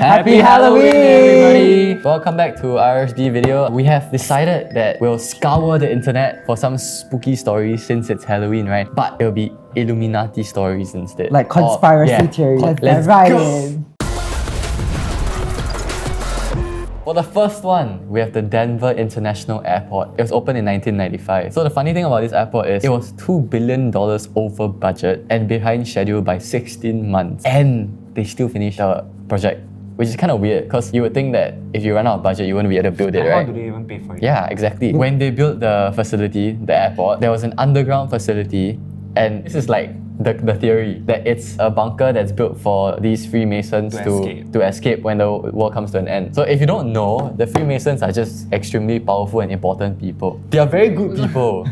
Happy Halloween, everybody! Welcome back to RSD video. We have decided that we'll scour the internet for some spooky stories since it's Halloween, right? But it'll be Illuminati stories instead. Like conspiracy theories. Let's Let's dive right go. in. For the first one, we have the Denver International Airport. It was opened in 1995. So the funny thing about this airport is it was $2 billion over budget and behind schedule by 16 months. And they still finished the project, which is kind of weird because you would think that if you run out of budget, you wouldn't be able to build it, right? How do they even pay for it? Yeah, exactly. When they built the facility, the airport, there was an underground facility, and this is like the theory that it's a bunker that's built for these Freemasons to escape when the world comes to an end. So if you don't know, the Freemasons are just extremely powerful and important people. They are very good people.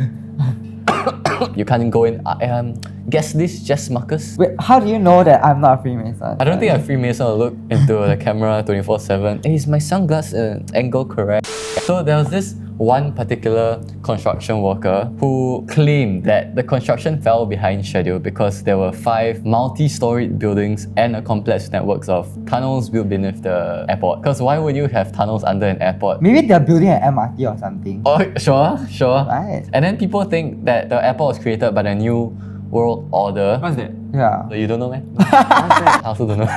You can't go in. Guess this, Jess Marcus. Wait, how do you know that I'm not a Freemason? I don't think a Freemason will look into the camera 24/7. Is my sunglass angle correct? So there was this one particular construction worker who claimed that the construction fell behind schedule because there were 5 multi-storied buildings and a complex networks of tunnels built beneath the airport. Because why would you have tunnels under an airport? Maybe they're building an MRT or something. Oh, sure. Right. And then people think that the airport was created by the New World Order. What's that? Yeah. You don't know, man? I also don't know.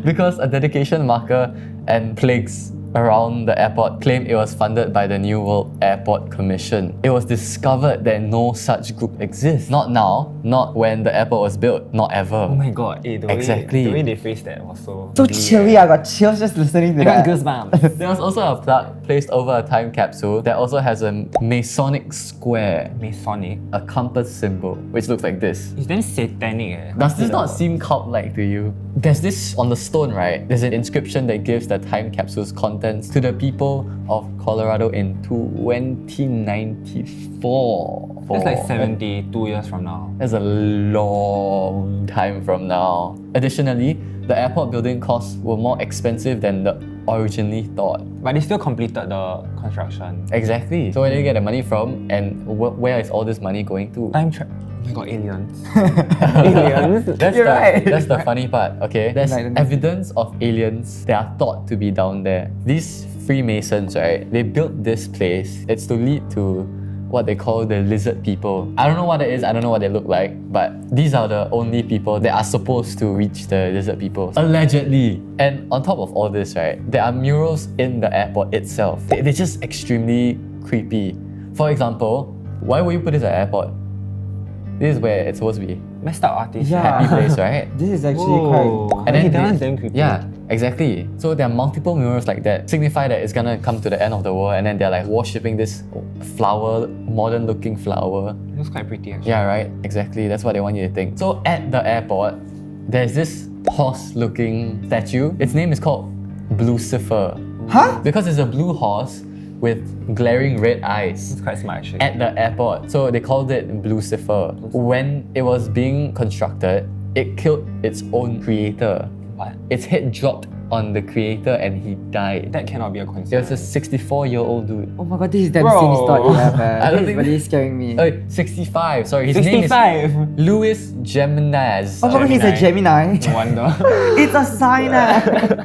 Because a dedication marker and plaques around the airport claimed it was funded by the New World Airport Commission. It was discovered that no such group exists. Not now, not when the airport was built, not ever. Oh my god, the Exactly. way they phrased that was so... So chilly, I got chills just listening to I got that. goosebumps. There was also a plaque placed over a time capsule that also has a Masonic square, Masonic. a compass symbol, which looks like this. It's then satanic Does this not seem cult-like to you? There's this on the stone, right? There's an inscription that gives the time capsule's contents to the people of Colorado in 2094. That's like 72 years from now. That's a long time from now. Additionally, the airport building costs were more expensive than the originally thought. But they still completed the construction. Exactly. So where do you get the money from, and where is all this money going to? Time travel. Oh my god, aliens. Aliens? You're right. That's the funny part, okay? There's Like- evidence of aliens that are thought to be down there. These Freemasons, right? They built this place. It's to lead to what they call the lizard people. I don't know what it is, I don't know what they look like, but these are the only people that are supposed to reach the lizard people. Allegedly. And on top of all this, right, there are murals in the airport itself. They're just extremely creepy. For example, why would you put this at an airport? This is where it's supposed to be. Messed up artists. Yeah. Happy place, right? This is actually Whoa. quite... And then that they- one's damn creepy. Yeah, exactly. So there are multiple murals like that, signify that it's gonna come to the end of the world, and then they're like worshipping this flower, modern looking flower. It looks quite pretty actually. Yeah, right? Exactly. That's what they want you to think. So at the airport, there's this horse looking statue. Its name is called Blucifer. Huh? Because it's a blue horse with glaring red eyes It's quite smart actually. at the airport. So they called it Blucifer. When it was being constructed, it killed its own creator. What? Its head dropped on the creator and he died. That cannot be a It was coincidence. a 64-year-old dude. Oh my god, this is damn Bro. sinister stuff, I don't This is think- really scaring me. 65. Sorry, his name is 65! Louis Geminiz. Oh my god, he's a Gemini. No wonder. It's a sign.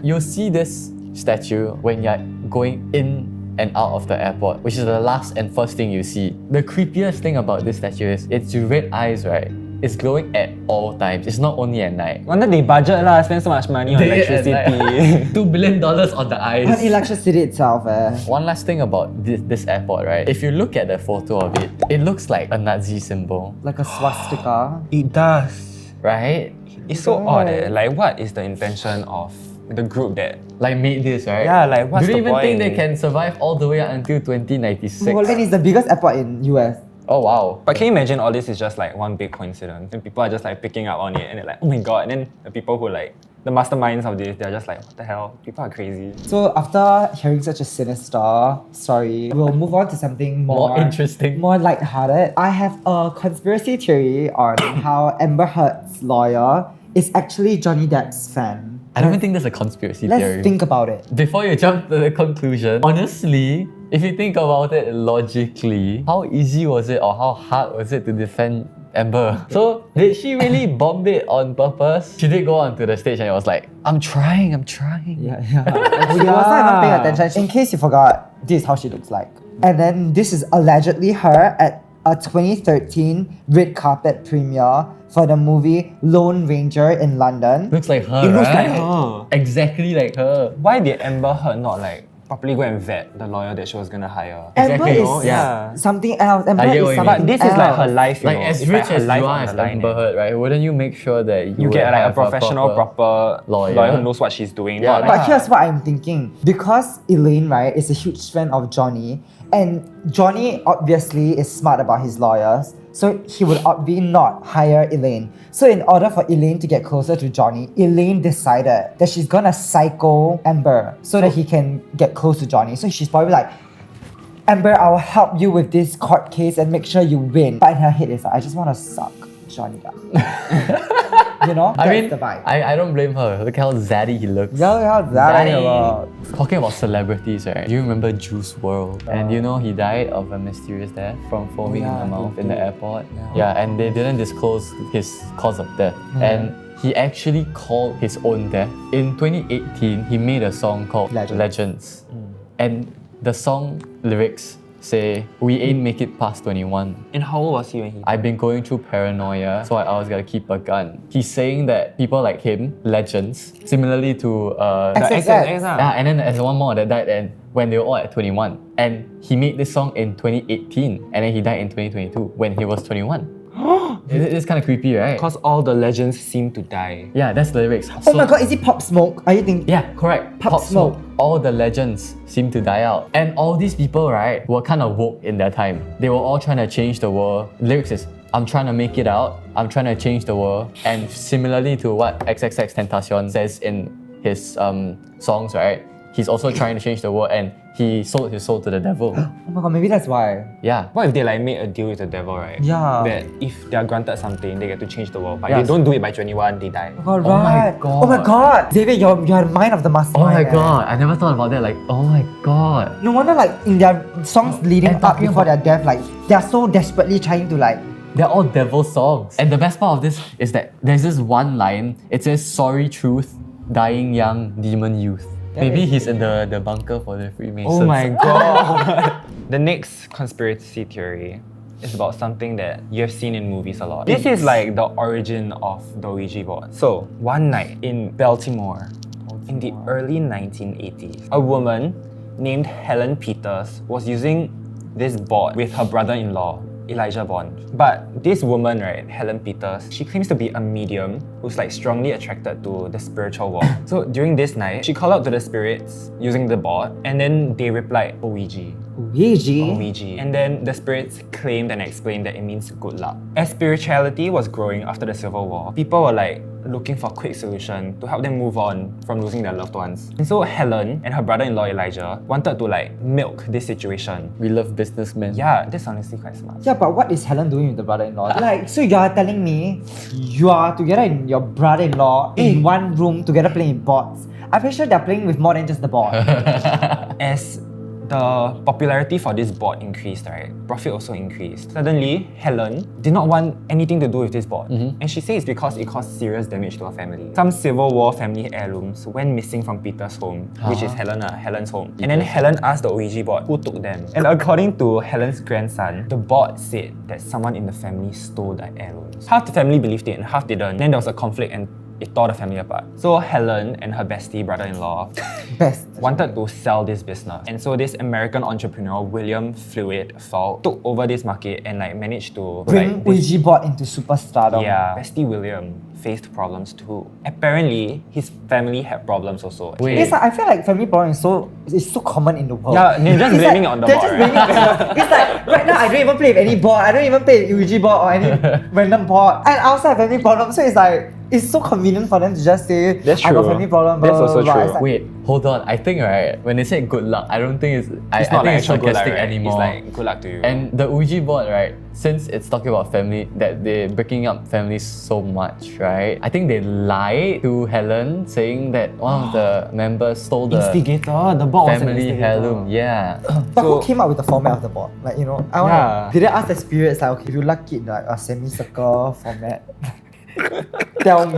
You'll see this statue when you're going in and out of the airport, which is the last and first thing you see. The creepiest thing about this statue is its red eyes, right? It's glowing at all times. It's not only at night. Wonder they budget lah, spend so much money on Day and electricity. night. $2 billion on the On eyes. electricity itself, One last thing about this airport, right? If you look at the photo of it, it looks like a Nazi symbol, Like a swastika. It does. right? It's so odd Like what is the intention of the group that... Like made this, right? Yeah, like what's Do they the even think point? they can survive all the way until 2096? Well, then it's the biggest airport in US. Oh wow. But can you imagine all this is just like one big coincidence and people are just like picking up on it and they're like, oh my god, and then the people who like, the masterminds of this, they're just like, what the hell? People are crazy. So after hearing such a sinister story, we'll move on to something More interesting. more lighthearted. I have a conspiracy theory on how Amber Heard's lawyer is actually Johnny Depp's fan. I don't even think that's a conspiracy Let's theory. think about it. Before you jump to the conclusion, honestly, if you think about it logically, how easy was it or how hard was it to defend Amber. So did she really bomb it on purpose? She did go onto the stage and it was like, I'm trying. Yeah. She was not even paying attention. In case you forgot, this is how she looks like. And then this is allegedly her at a 2013 red carpet premiere for the movie Lone Ranger in London. Looks like her, It looks right? like her. Exactly like her. Why did Amber Heard not like properly go and vet the lawyer that she was gonna hire? Amber Exactly. is Yeah. something else. Amber I get is what you mean. something But this is like her else. life, you Like know. as It's rich like her as life you on are as the line, Amber eh. Heard, right? Wouldn't you make sure that You would get like a have professional, proper lawyer. lawyer who knows what she's doing. Yeah, not like, But here's what I'm thinking. Because Elaine, right, is a huge fan of Johnny, and Johnny obviously is smart about his lawyers, so he would obviously not hire Elaine. So in order for Elaine to get closer to Johnny, Elaine decided that she's gonna psycho Amber so that he can get close to Johnny. So she's probably like, Amber, I'll help you with this court case and make sure you win. But in her head, it's like, I just want to suck Johnny up. You know? I That's mean, the vibe. I don't blame her. Look how zaddy he looks. Yeah, that Zaddy. about. Talking about celebrities, right? Do you remember Juice WRLD? And you know he died of a mysterious death from foaming in yeah, the mouth he in the did. airport. Yeah, and they didn't disclose his cause of death. And he actually called his own death. In 2018, he made a song called Legends. Legends. And the song lyrics say, we ain't make it past 21. And how old was he when he I've been going through paranoia, so I always gotta keep a gun. He's saying that people like him, legends, similarly to The XXX. XXX, ah. yeah, and then there's one more that died and when they were all at 21. And he made this song in 2018 and then he died in 2022 when he was 21. It's kind of creepy, right? Because all the legends seem to die. Yeah, that's the lyrics. Oh my god, is it Pop Smoke? Are you thinking? Yeah, correct. Pop Smoke. All the legends seem to die out. And all these people, right, were kind of woke in their time. They were all trying to change the world. Lyrics is, I'm trying to make it out. I'm trying to change the world. And similarly to what XXX Tentacion says in his songs, right, he's also trying to change the world and he sold his soul to the devil. Oh my god, maybe that's why. Yeah. What if they like made a deal with the devil, right? Yeah. That if they are granted something, they get to change the world. But Yes. if they don't do it by 21, they die. Oh, my right. god. Oh my god. Xavier, you're the mind of the Oh mastermind. my eh. god, I never thought about that. Like, oh my god. No wonder like in their songs leading And up talking before their about- death, like they're so desperately trying to like They're all devil songs. And the best part of this is that there's this one line. It says, sorry truth, dying young, demon youth. Maybe is he's in the bunker for the Freemasons. Oh my god. The next conspiracy theory is about something that you have seen in movies a lot. This is like the origin of the Ouija board. So, one night in Baltimore, in the early 1980s, a woman named Helen Peters was using this board with her brother-in-law, Elijah Bond. But this woman, right, Helen Peters, she claims to be a medium who's like strongly attracted to the spiritual world. So during this night, she called out to the spirits using the board and then they replied, Ouija. Ouija. Ouija. And then the spirits claimed and explained that it means good luck. As spirituality was growing after the Civil War, people were like looking for a quick solution to help them move on from losing their loved ones. And so Helen and her brother-in-law Elijah wanted to like milk this situation. We love businessmen. Yeah, this is honestly quite smart. Yeah, but what is Helen doing with the brother-in-law? Like, so you are telling me you are together in your brother-in-law in one room together playing boards. I'm pretty sure they're playing with more than just the board. As the popularity for this board increased, right? Profit also increased. Suddenly, Helen did not want anything to do with this board. And she says it's because it caused serious damage to her family. Some Civil War family heirlooms went missing from Peter's home, which is Helen's home. And then Helen asked the Ouija board who took them. And according to Helen's grandson, the board said that someone in the family stole the heirlooms. Half the family believed it and half didn't. Then there was a conflict and it tore the family apart. So Helen and her bestie brother-in-law Best. wanted to sell this business. And so this American entrepreneur, William Fluid Falk, took over this market and like managed to Bring like, this- Ouija board into superstardom. yeah, bestie William faced problems too. Apparently, his family had problems also. Wait. It's like, I feel like family problem is so common in the world. Yeah, they're just It's blaming like, it on the they're board, just blaming it on the- It's like, right now I don't even play with any board. I don't even play with Ouija board or any random board. And I also have family problems, so it's like, it's so convenient for them to just say, That's I got true. family problem. That's blah, blah, also blah. true. It's like, Wait, hold on. I think right when they say good luck, I don't think I It's not think like it's actual good luck, sarcastic right? anymore. It's like good luck to you. And the Ouija board, right? Since it's talking about family, that they're breaking up families so much, right? I think they lied to Helen, saying that one of the members stole the Instigator, the board was an family instigator. heirloom. Yeah. but So- who came up with the format of the board? Like, you know, I wanna, Yeah. did they ask the spirits like, okay, if you like it like a semicircle format, tell me.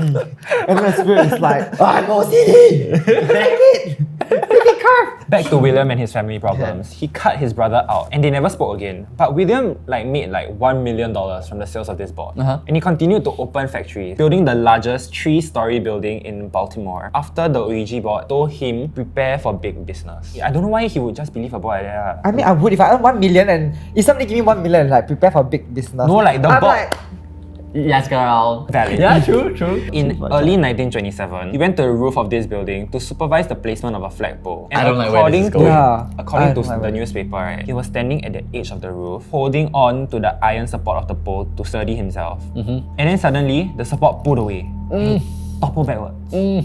And then the spirit is like, oh, I'm OCD! Make it! Make it curve! Back to William and his family problems. He cut his brother out and they never spoke again. But William made $1 million from the sales of this board. Uh-huh. And he continued to open factories, building the largest 3-story building in Baltimore. After the Ouija board told him, prepare for big business. I don't know why he would just believe a boy like that. I mean, I would if I earn 1 million and if somebody give me 1 million and like prepare for big business. No, like the I'm board. like, Yes, girl. Valid. Yeah, true. In early 1927, he went to the roof of this building to supervise the placement of a flagpole. And I don't like where this is going. Yeah, according I to don't like the where- newspaper, right, he was standing at the edge of the roof, holding on to the iron support of the pole to steady himself. And then suddenly, the support pulled away. He toppled backward.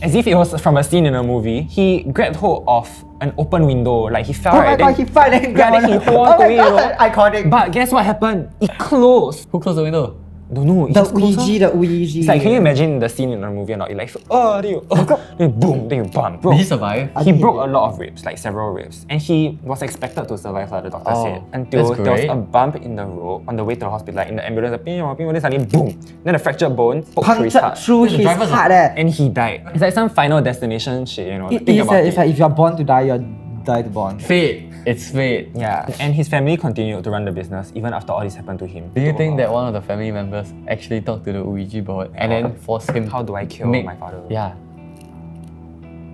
As if it was from a scene in a movie, he grabbed hold of an open window, like he fell oh right. my god, he fell and yeah, then he grabbed hold on. on to Oh it, my you know. god, iconic. But guess what happened? It closed. Who closed the window? Don't know. It The just closed, Ouija, huh? the Ouija. It's like, can you imagine the scene in a movie or not? You like, then you, then you boom, then you bump. Bro, Did he survive? I he think broke did. a lot of ribs, like several ribs. And he was expected to survive, like the doctor Oh, said. Until that's there was great. a bump in the road on the way to the hospital, like in the ambulance, like, then suddenly boom. Then a fractured bone poked through his Punctured heart. through The his driver's heart. And he died. It's like some final destination shit, you know. It Think is about it's it. like if you're born to die, you're died born. Fate. It's fate. Yeah, and his family continued to run the business even after all this happened to him. Do you think that one of the family members actually talked to the Ouija board and then forced him? How do I kill make- my father? Yeah.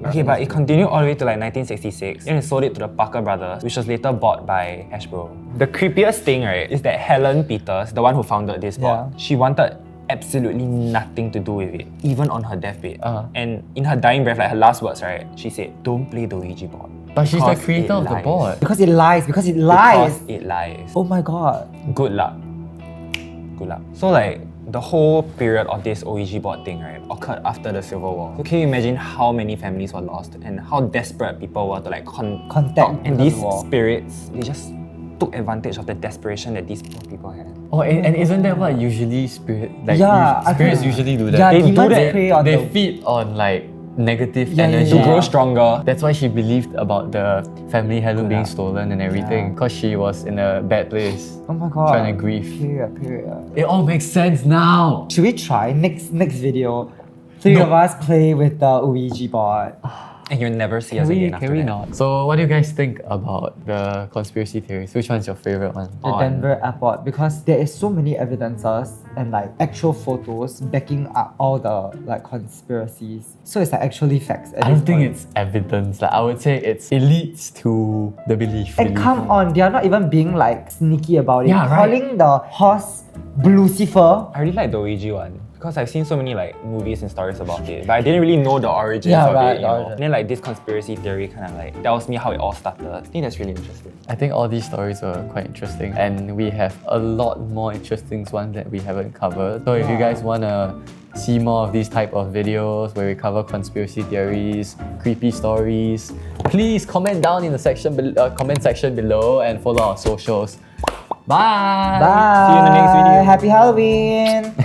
Okay, but it continued all the way to 1966. Then he sold it to the Parker Brothers, which was later bought by Hasbro. The creepiest thing, right, is that Helen Peters, the one who founded this board, Yeah. she wanted absolutely nothing to do with it, even on her deathbed. Uh-huh. And in her dying breath, like her last words, right, she said, "Don't play the Ouija board." But she's the Because creator it of the lies. board. Because it lies. Because it lies. Because it lies. Oh my god. Good luck. Good luck. So like the whole period of this Ouija board thing, right, occurred after the Civil War. So can you imagine how many families were lost and how desperate people were to like Contact and the these war. spirits, they just took advantage of the desperation that these poor people had. Oh, and isn't that what usually Yeah, I spirits think- usually do that? Yeah, They do demons that. prey on They the feed on like negative Yeah, yeah, energy. To yeah. grow stronger. That's why she believed about the family heirloom being stolen and everything. Because she was in a bad place. Oh my god. Trying to grieve. Period. It all makes sense now. Should we try next video? Three of us play with the Ouija board. And you'll never see us again after Can we that. not? So what do you guys think about the conspiracy theories? Which one's your favorite one? The Denver airport, because there is so many evidences and like actual photos backing up all the like conspiracies. So it's like actually facts. at I don't this think point. it's evidence. Like I would say it leads to the belief. And come on, they are not even being like sneaky about it. Yeah, right. Calling the horse Lucifer. I really like the Ouija one because I've seen so many like movies and stories about it, but I didn't really know the origins Yeah, of right, it. You the know? origin. And then like this conspiracy theory kind of like tells me how it all started. I think that's really interesting. I think all these stories were quite interesting, and we have a lot more interesting ones that we haven't covered. So if you guys wanna see more of these type of videos where we cover conspiracy theories, creepy stories, please comment down in the comment section below and follow our socials. Bye. Bye. See you in the next video. Happy Halloween.